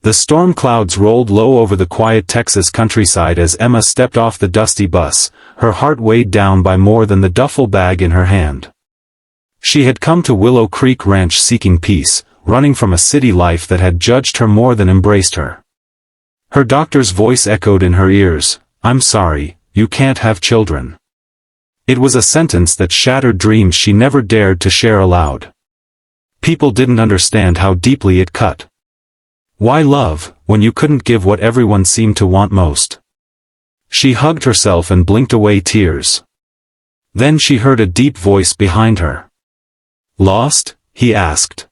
The storm clouds rolled low over the quiet Texas countryside as Emma stepped off the dusty bus, her heart weighed down by more than the duffel bag in her hand. She had come to Willow Creek Ranch seeking peace, running from a city life that had judged her more than embraced her. Her doctor's voice echoed in her ears, "I'm sorry, you can't have children." It was a sentence that shattered dreams she never dared to share aloud. People didn't understand how deeply it cut. Why love, when you couldn't give what everyone seemed to want most? She hugged herself and blinked away tears. Then she heard a deep voice behind her. "Lost?" he asked.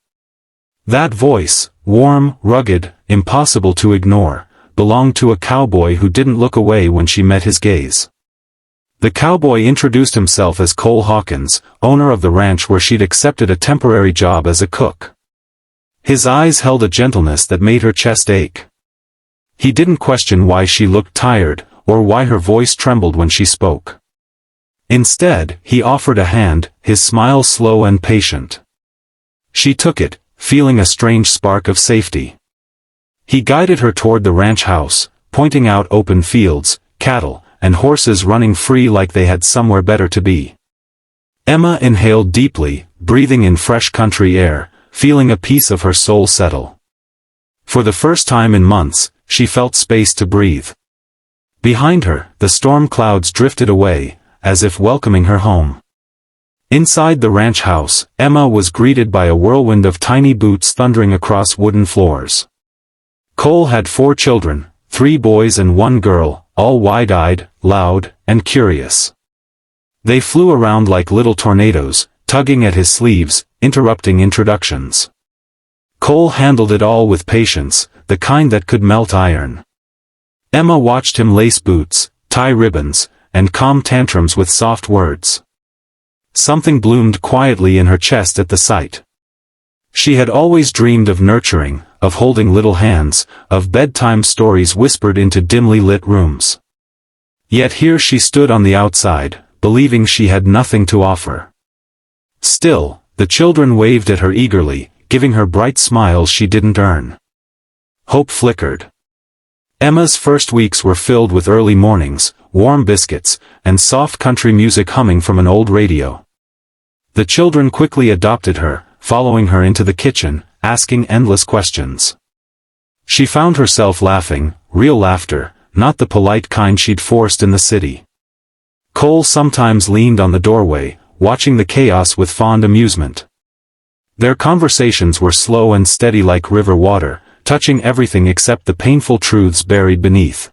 That voice, warm, rugged, impossible to ignore, belonged to a cowboy who didn't look away when she met his gaze. The cowboy introduced himself as Cole Hawkins, owner of the ranch where she'd accepted a temporary job as a cook. His eyes held a gentleness that made her chest ache. He didn't question why she looked tired, or why her voice trembled when she spoke. Instead, he offered a hand, his smile slow and patient. She took it, feeling a strange spark of safety. He guided her toward the ranch house, pointing out open fields, cattle, and horses running free like they had somewhere better to be. Emma inhaled deeply, breathing in fresh country air, feeling a piece of her soul settle. For the first time in months, she felt space to breathe. Behind her, the storm clouds drifted away, as if welcoming her home. Inside the ranch house, Emma was greeted by a whirlwind of tiny boots thundering across wooden floors. Cole had 4 children, 3 boys and 1 girl, all wide-eyed, loud, and curious. They flew around like little tornadoes, tugging at his sleeves, interrupting introductions. Cole handled it all with patience, the kind that could melt iron. Emma watched him lace boots, tie ribbons, and calm tantrums with soft words. Something bloomed quietly in her chest at the sight. She had always dreamed of nurturing, of holding little hands, of bedtime stories whispered into dimly lit rooms. Yet here she stood on the outside, believing she had nothing to offer. Still, the children waved at her eagerly, giving her bright smiles she didn't earn. Hope flickered. Emma's first weeks were filled with early mornings, warm biscuits, and soft country music humming from an old radio. The children quickly adopted her, following her into the kitchen, asking endless questions. She found herself laughing, real laughter, not the polite kind she'd forced in the city. Cole sometimes leaned on the doorway, watching the chaos with fond amusement. Their conversations were slow and steady like river water, touching everything except the painful truths buried beneath.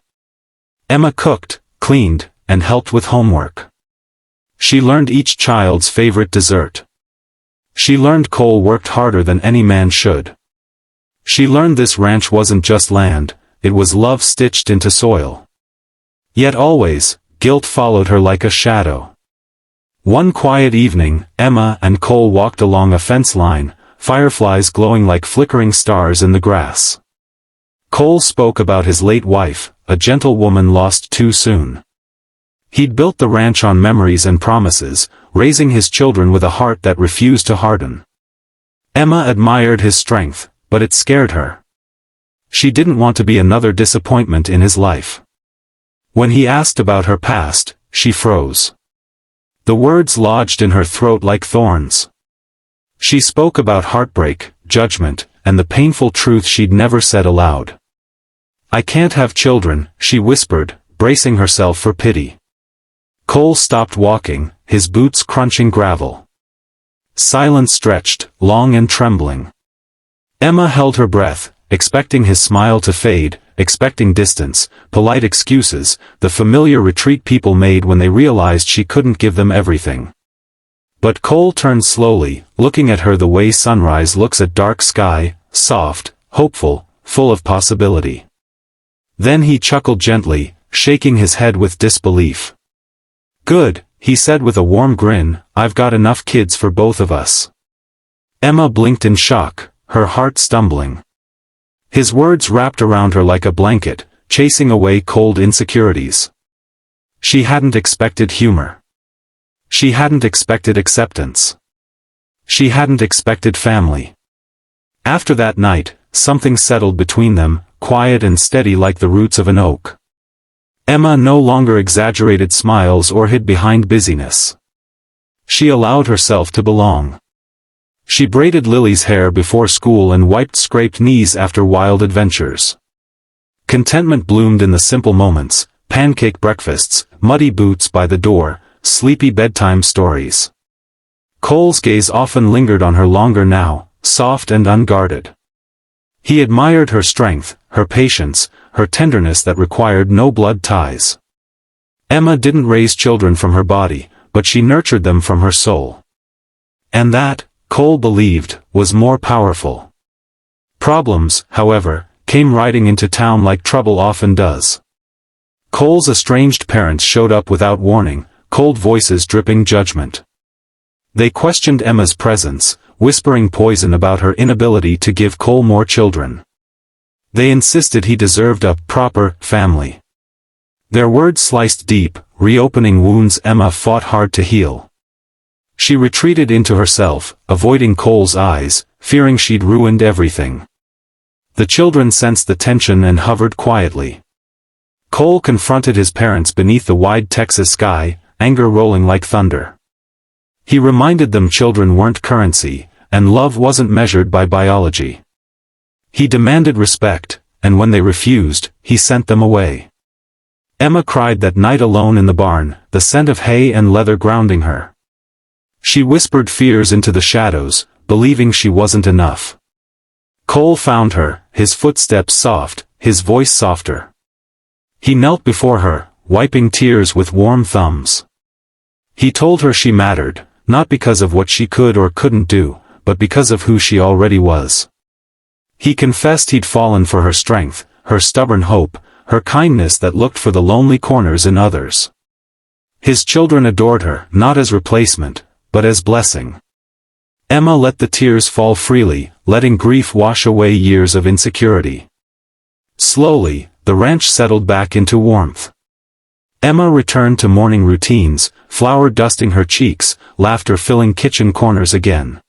Emma cooked, cleaned, and helped with homework. She learned each child's favorite dessert. She learned Cole worked harder than any man should. She learned this ranch wasn't just land, it was love stitched into soil. Yet always, guilt followed her like a shadow. One quiet evening, Emma and Cole walked along a fence line, fireflies glowing like flickering stars in the grass. Cole spoke about his late wife, a gentle woman lost too soon. He'd built the ranch on memories and promises, raising his children with a heart that refused to harden. Emma admired his strength, but it scared her. She didn't want to be another disappointment in his life. When he asked about her past, she froze. The words lodged in her throat like thorns. She spoke about heartbreak, judgment, and the painful truth she'd never said aloud. "I can't have children," she whispered, bracing herself for pity. Cole stopped walking, his boots crunching gravel. Silence stretched, long and trembling. Emma held her breath, expecting his smile to fade, expecting distance, polite excuses, the familiar retreat people made when they realized she couldn't give them everything. But Cole turned slowly, looking at her the way sunrise looks at dark sky, soft, hopeful, full of possibility. Then he chuckled gently, shaking his head with disbelief. "Good," he said with a warm grin, "I've got enough kids for both of us." Emma blinked in shock, her heart stumbling. His words wrapped around her like a blanket, chasing away cold insecurities. She hadn't expected humor. She hadn't expected acceptance. She hadn't expected family. After that night, something settled between them, quiet and steady like the roots of an oak. Emma no longer exaggerated smiles or hid behind busyness. She allowed herself to belong. She braided Lily's hair before school and wiped scraped knees after wild adventures. Contentment bloomed in the simple moments, pancake breakfasts, muddy boots by the door, sleepy bedtime stories. Cole's gaze often lingered on her longer now, soft and unguarded. He admired her strength, her patience, her tenderness that required no blood ties. Emma didn't raise children from her body, but she nurtured them from her soul. And that, Cole believed, was more powerful. Problems, however, came riding into town like trouble often does. Cole's estranged parents showed up without warning, cold voices dripping judgment. They questioned Emma's presence, whispering poison about her inability to give Cole more children. They insisted he deserved a proper family. Their words sliced deep, reopening wounds Emma fought hard to heal. She retreated into herself, avoiding Cole's eyes, fearing she'd ruined everything. The children sensed the tension and hovered quietly. Cole confronted his parents beneath the wide Texas sky, anger rolling like thunder. He reminded them children weren't currency, and love wasn't measured by biology. He demanded respect, and when they refused, he sent them away. Emma cried that night alone in the barn, the scent of hay and leather grounding her. She whispered fears into the shadows, believing she wasn't enough. Cole found her, his footsteps soft, his voice softer. He knelt before her, wiping tears with warm thumbs. He told her she mattered, not because of what she could or couldn't do, but because of who she already was. He confessed he'd fallen for her strength, her stubborn hope, her kindness that looked for the lonely corners in others. His children adored her, not as replacement, but as blessing. Emma let the tears fall freely, letting grief wash away years of insecurity. Slowly, the ranch settled back into warmth. Emma returned to morning routines, flour dusting her cheeks, laughter filling kitchen corners again.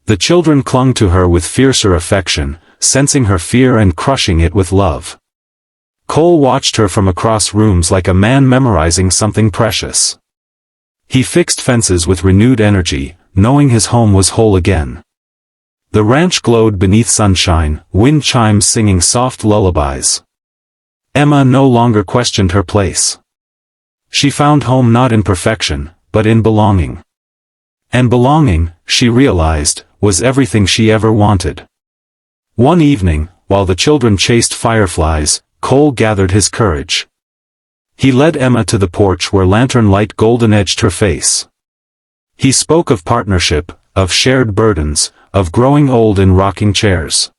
The children clung to her with fiercer affection, sensing her fear and crushing it with love. Cole watched her from across rooms like a man memorizing something precious. He fixed fences with renewed energy, knowing his home was whole again. The ranch glowed beneath sunshine, wind chimes singing soft lullabies. Emma no longer questioned her place. She found home not in perfection, but in belonging. And belonging, she realized, was everything she ever wanted. One evening, while the children chased fireflies, Cole gathered his courage. He led Emma to the porch where lantern light golden-edged her face. He spoke of partnership, of shared burdens, of growing old in rocking chairs.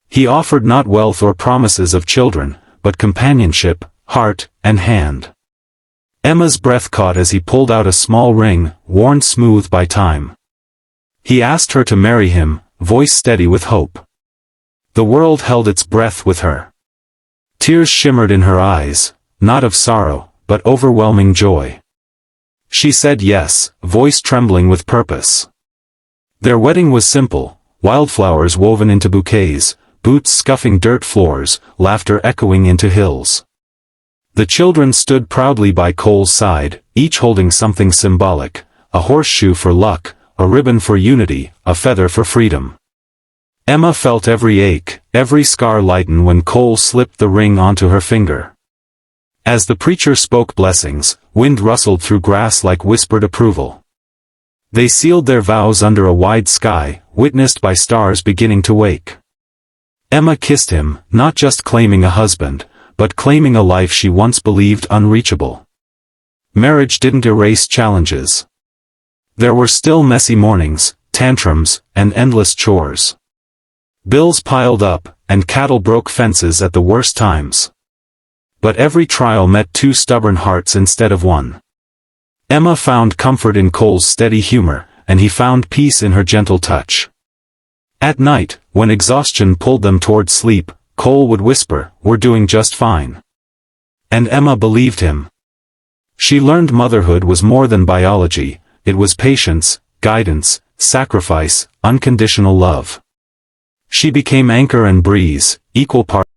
He offered not wealth or promises of children, but companionship, heart, and hand. Emma's breath caught as he pulled out a small ring, worn smooth by time. He asked her to marry him, voice steady with hope. The world held its breath with her. Tears shimmered in her eyes, not of sorrow, but overwhelming joy. She said yes, voice trembling with purpose. Their wedding was simple, wildflowers woven into bouquets, boots scuffing dirt floors, laughter echoing into hills. The children stood proudly by Cole's side, each holding something symbolic, a horseshoe for luck, a ribbon for unity, a feather for freedom. Emma felt every ache, every scar lighten when Cole slipped the ring onto her finger. As the preacher spoke blessings, wind rustled through grass like whispered approval. They sealed their vows under a wide sky, witnessed by stars beginning to wake. Emma kissed him, not just claiming a husband, but claiming a life she once believed unreachable. Marriage didn't erase challenges. There were still messy mornings, tantrums, and endless chores. Bills piled up, and cattle broke fences at the worst times. But every trial met two stubborn hearts instead of one. Emma found comfort in Cole's steady humor, and he found peace in her gentle touch. At night, when exhaustion pulled them toward sleep, Cole would whisper, "We're doing just fine." And Emma believed him. She learned motherhood was more than biology, it was patience, guidance, sacrifice, unconditional love. She became anchor and breeze, equal parts.